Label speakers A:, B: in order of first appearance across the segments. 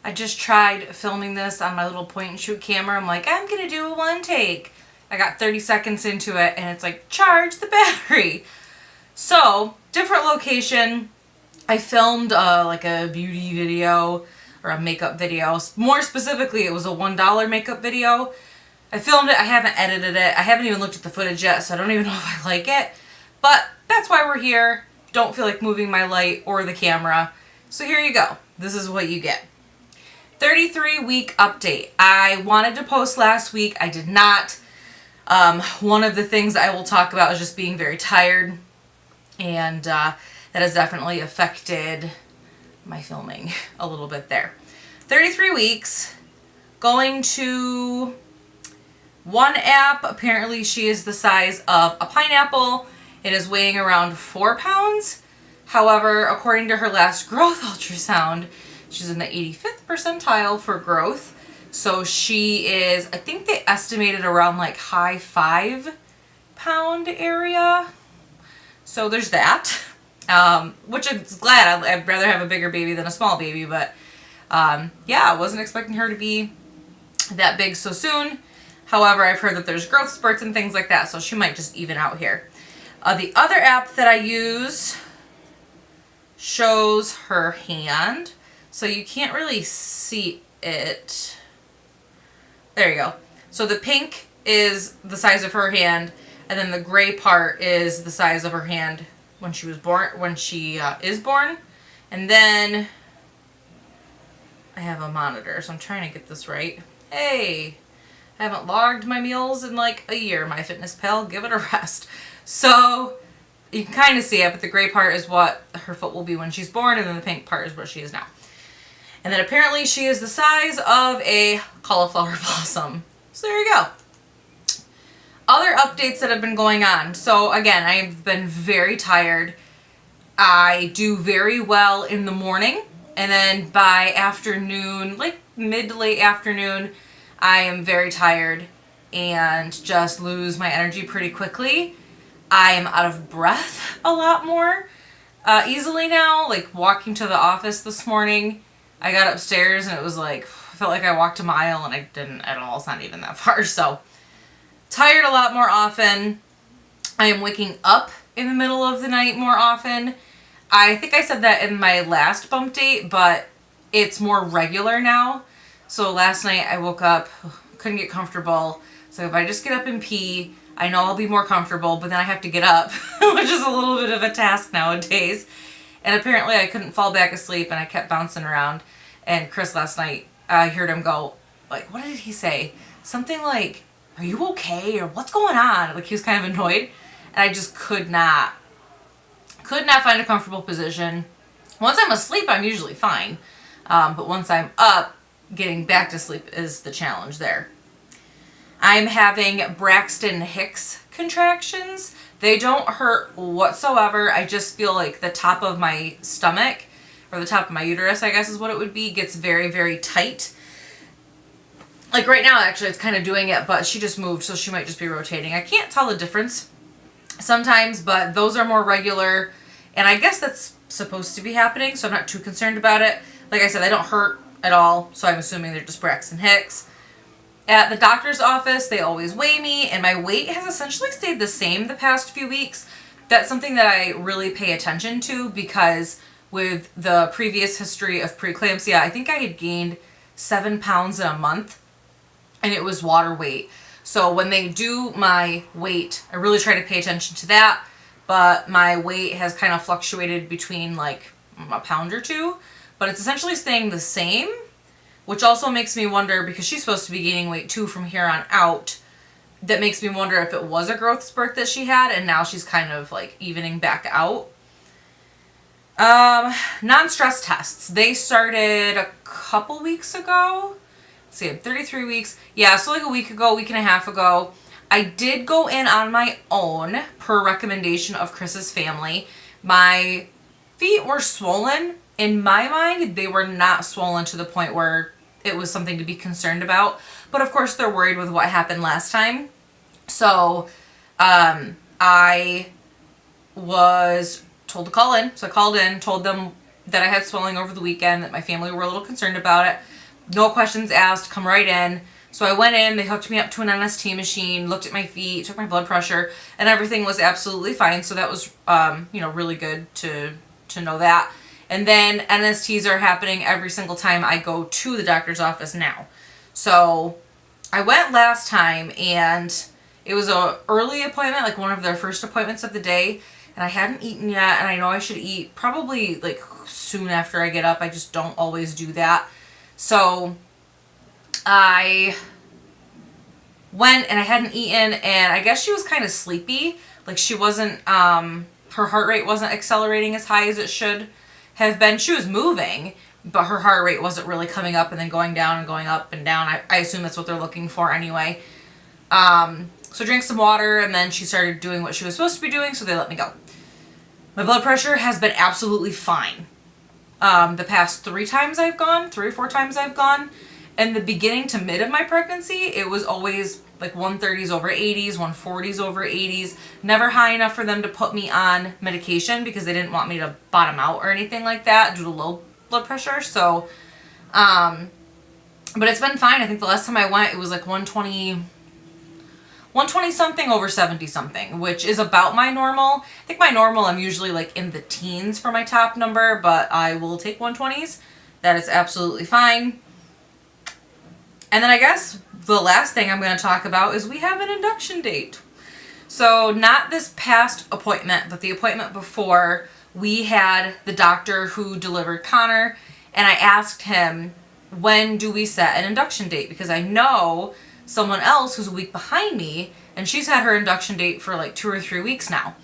A: I just tried filming this on my little point and shoot camera. I'm like, I'm gonna do a one take. I got 30 seconds into it and it's like, charge the battery. So, different location. I filmed like a beauty video or a makeup video. More specifically, it was a $1 makeup video. I filmed it. I haven't edited it. I haven't even looked at the footage yet, so I don't even know if I like it. But that's why we're here. Don't feel like moving my light or the camera. So here you go. This is what you get. 33-week update. I wanted to post last week. I did not. One of the things I will talk about is just being very tired. And that has definitely affected my filming a little bit there. 33 weeks. Going to one app. Apparently she is the size of a pineapple. It is weighing around 4 pounds. However, according to her last growth ultrasound, she's in the 85th percentile for growth. So she is, I think they estimated around like high 5-pound area. So there's that, which I'm glad. I'd rather have a bigger baby than a small baby, but yeah, I wasn't expecting her to be that big so soon. However, I've heard that there's growth spurts and things like that, so she might just even out here. The other app that I use shows her hand, so you can't really see it. There you go. So the pink is the size of her hand, and then the gray part is the size of her hand when she was born, when she is born. And then I have a monitor, so I'm trying to get this right. Hey, I haven't logged my meals in like a year, MyFitnessPal. Give it a rest. So you can kind of see it, but the gray part is what her foot will be when she's born, and then the pink part is what she is now. And then apparently she is the size of a cauliflower blossom. So there you go. Other updates that have been going on. So again, I've been very tired. I do very well in the morning, and then by afternoon, like mid to late afternoon, I am very tired and just lose my energy pretty quickly. I am out of breath a lot more easily now. Like walking to the office this morning, I got upstairs and it was like, I felt like I walked a mile and I didn't at all. It's not even that far. So tired a lot more often. I am waking up in the middle of the night more often. I think I said that in my last bump date, but it's more regular now. So last night I woke up, couldn't get comfortable. So if I just get up and pee, I know I'll be more comfortable, but then I have to get up, which is a little bit of a task nowadays. And apparently I couldn't fall back asleep and I kept bouncing around. And Chris last night, I heard him go, like, what did he say? Something like, are you okay? Or what's going on? Like he was kind of annoyed. And I just could not find a comfortable position. Once I'm asleep, I'm usually fine. But once I'm up, getting back to sleep is the challenge there. I'm having Braxton Hicks contractions. They don't hurt whatsoever. I just feel like the top of my stomach, or the top of my uterus, I guess is what it would be, gets very, very tight. Like right now, actually, it's kind of doing it, but she just moved, so she might just be rotating. I can't tell the difference sometimes, but those are more regular, and I guess that's supposed to be happening, so I'm not too concerned about it. Like I said, they don't hurt at all, so I'm assuming they're just Braxton Hicks. At the doctor's office, they always weigh me, and my weight has essentially stayed the same the past few weeks. That's something that I really pay attention to, because with the previous history of preeclampsia, I think I had gained 7 pounds in a month, and it was water weight. So when they do my weight, I really try to pay attention to that, but my weight has kind of fluctuated between like a pound or two, but it's essentially staying the same. Which also makes me wonder, because she's supposed to be gaining weight too from here on out, that makes me wonder if it was a growth spurt that she had and now she's kind of like evening back out. Non-stress tests. They started a couple weeks ago. Let's see, 33 weeks. Yeah, so like a week ago, week and a half ago. I did go in on my own per recommendation of Chris's family. My feet were swollen. In my mind, they were not swollen to the point where it was something to be concerned about. But of course, they're worried with what happened last time. So I was told to call in. So I called in, told them that I had swelling over the weekend, that my family were a little concerned about it. No questions asked, come right in. So I went in, they hooked me up to an NST machine, looked at my feet, took my blood pressure, and everything was absolutely fine. So that was, really good to know that. And then NSTs are happening every single time I go to the doctor's office now. So I went last time, and it was a early appointment, like one of their first appointments of the day, and I hadn't eaten yet, and I know I should eat probably like soon after I get up. I just don't always do that. So I went and I hadn't eaten, and I guess she was kind of sleepy. Like she wasn't, her heart rate wasn't accelerating as high as it should have been. She was moving, but her heart rate wasn't really coming up and then going down and going up and down. I assume that's what they're looking for anyway. So drank some water, and then she started doing what she was supposed to be doing, so they let me go. My blood pressure has been absolutely fine. The past 3 or 4 times I've gone, in the beginning to mid of my pregnancy, it was always like 130s over 80s, 140s over 80s, never high enough for them to put me on medication because they didn't want me to bottom out or anything like that due to low blood pressure. So, but it's been fine. I think the last time I went, it was like 120 something over 70 something, which is about my normal. I think my normal, I'm usually like in the teens for my top number, but I will take 120s. That is absolutely fine. And then I guess the last thing I'm going to talk about is we have an induction date. So not this past appointment, but the appointment before, we had the doctor who delivered Connor, and I asked him, when do we set an induction date? Because I know someone else who's a week behind me, and she's had her induction date for like 2 or 3 weeks now.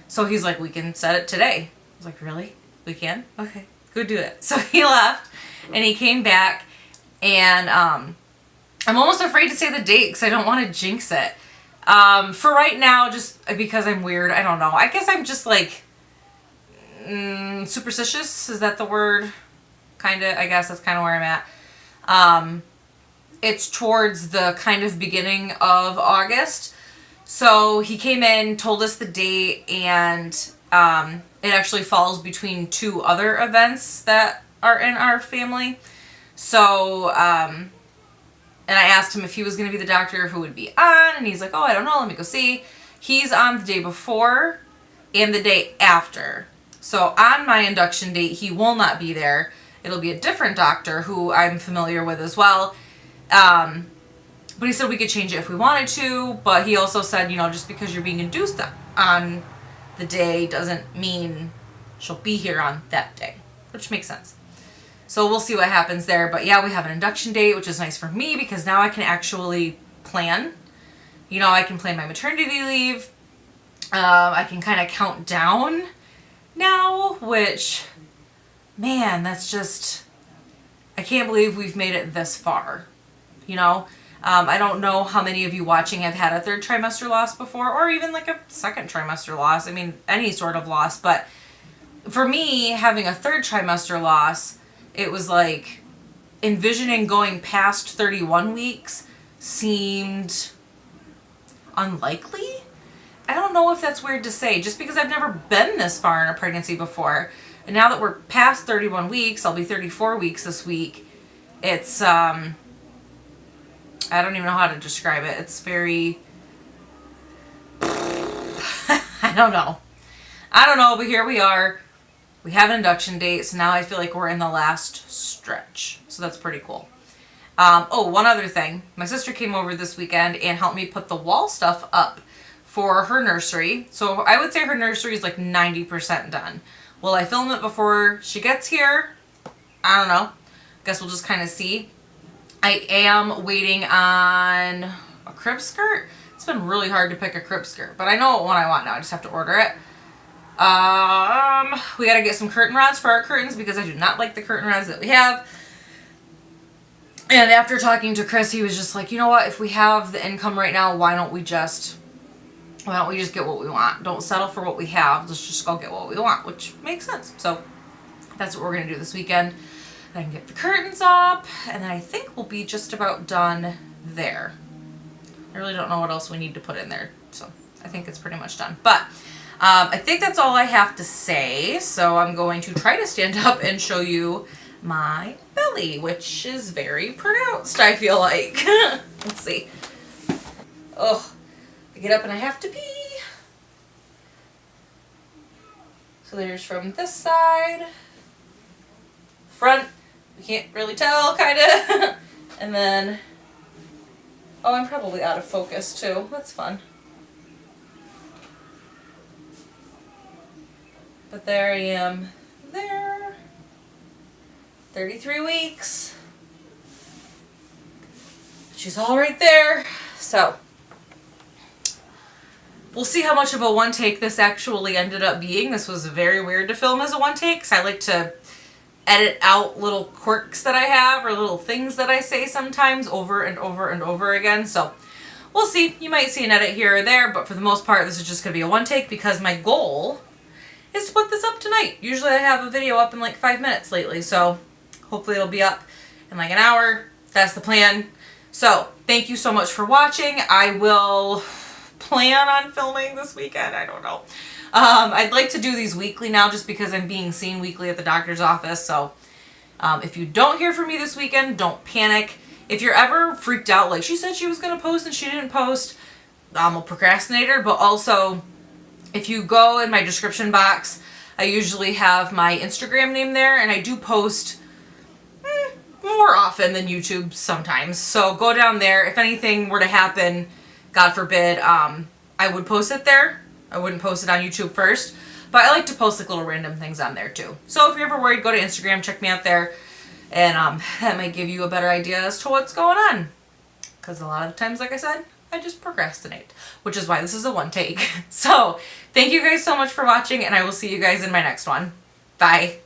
A: So he's like, we can set it today. I was like, really? We can? Okay, go do it. So he left, and he came back, and I'm almost afraid to say the date because I don't want to jinx it. For right now, just because I'm weird, I don't know. I guess I'm just like superstitious. Is that the word? Kind of, I guess that's kind of where I'm at. It's towards the kind of beginning of August. So he came in, told us the date, and it actually falls between 2 other events that are in our family. So, and I asked him if he was going to be the doctor who would be on, and he's like, oh, I don't know, let me go see. He's on the day before and the day after. So on my induction date, he will not be there. It'll be a different doctor who I'm familiar with as well. But he said we could change it if we wanted to, but he also said, just because you're being induced on the day doesn't mean she'll be here on that day, which makes sense. So we'll see what happens there. But yeah, we have an induction date, which is nice for me because now I can actually plan. I can plan my maternity leave. I can kind of count down now, which, man, that's just, I can't believe we've made it this far. I don't know how many of you watching have had a 3rd trimester loss before, or even like a 2nd trimester loss. I mean, any sort of loss. But for me, having a 3rd trimester loss, it was like envisioning going past 31 weeks seemed unlikely. I don't know if that's weird to say, just because I've never been this far in a pregnancy before. And now that we're past 31 weeks, I'll be 34 weeks this week. It's, I don't even know how to describe it. It's very, I don't know, but here we are. We have an induction date, so now I feel like we're in the last stretch. So that's pretty cool. One other thing. My sister came over this weekend and helped me put the wall stuff up for her nursery. So I would say her nursery is like 90% done. Will I film it before she gets here? I don't know. Guess we'll just kind of see. I am waiting on a crib skirt. It's been really hard to pick a crib skirt, but I know what one I want now. I just have to order it. We gotta get some curtain rods for our curtains because I do not like the curtain rods that we have. And after talking to Chris, he was just like, you know what, if we have the income right now, why don't we just get what we want? Don't settle for what we have. Let's just go get what we want, which makes sense. So that's what we're gonna do this weekend. I can get the curtains up, and then I think we'll be just about done there. I really don't know what else we need to put in there, so I think it's pretty much done. But I think that's all I have to say, so I'm going to try to stand up and show you my belly, which is very pronounced, I feel like. Let's see. Oh, I get up and I have to pee. So there's from this side, front, you can't really tell, kind of. And then, oh, I'm probably out of focus too. That's fun. But there I am there. 33 weeks. She's all right there. So, we'll see how much of a one take this actually ended up being. This was very weird to film as a one take, because I like to edit out little quirks that I have or little things that I say sometimes over and over and over again. So we'll see. You might see an edit here or there, but for the most part, this is just going to be a one take because my goal is to put this up tonight. Usually I have a video up in like 5 minutes lately, so hopefully it'll be up in like an hour. That's the plan. So thank you so much for watching. I will plan on filming this weekend. I don't know. I'd like to do these weekly now just because I'm being seen weekly at the doctor's office. So if you don't hear from me this weekend, don't panic. If you're ever freaked out, like she said she was going to post and she didn't post, I'm a procrastinator. But also, if you go in my description box, I usually have my Instagram name there, and I do post more often than YouTube sometimes. So go down there. If anything were to happen, God forbid, I would post it there. I wouldn't post it on YouTube first, but I like to post like little random things on there too. So if you're ever worried, go to Instagram, check me out there, and that might give you a better idea as to what's going on. Because a lot of times, like I said, I just procrastinate, which is why this is a one take. So thank you guys so much for watching, and I will see you guys in my next one. Bye.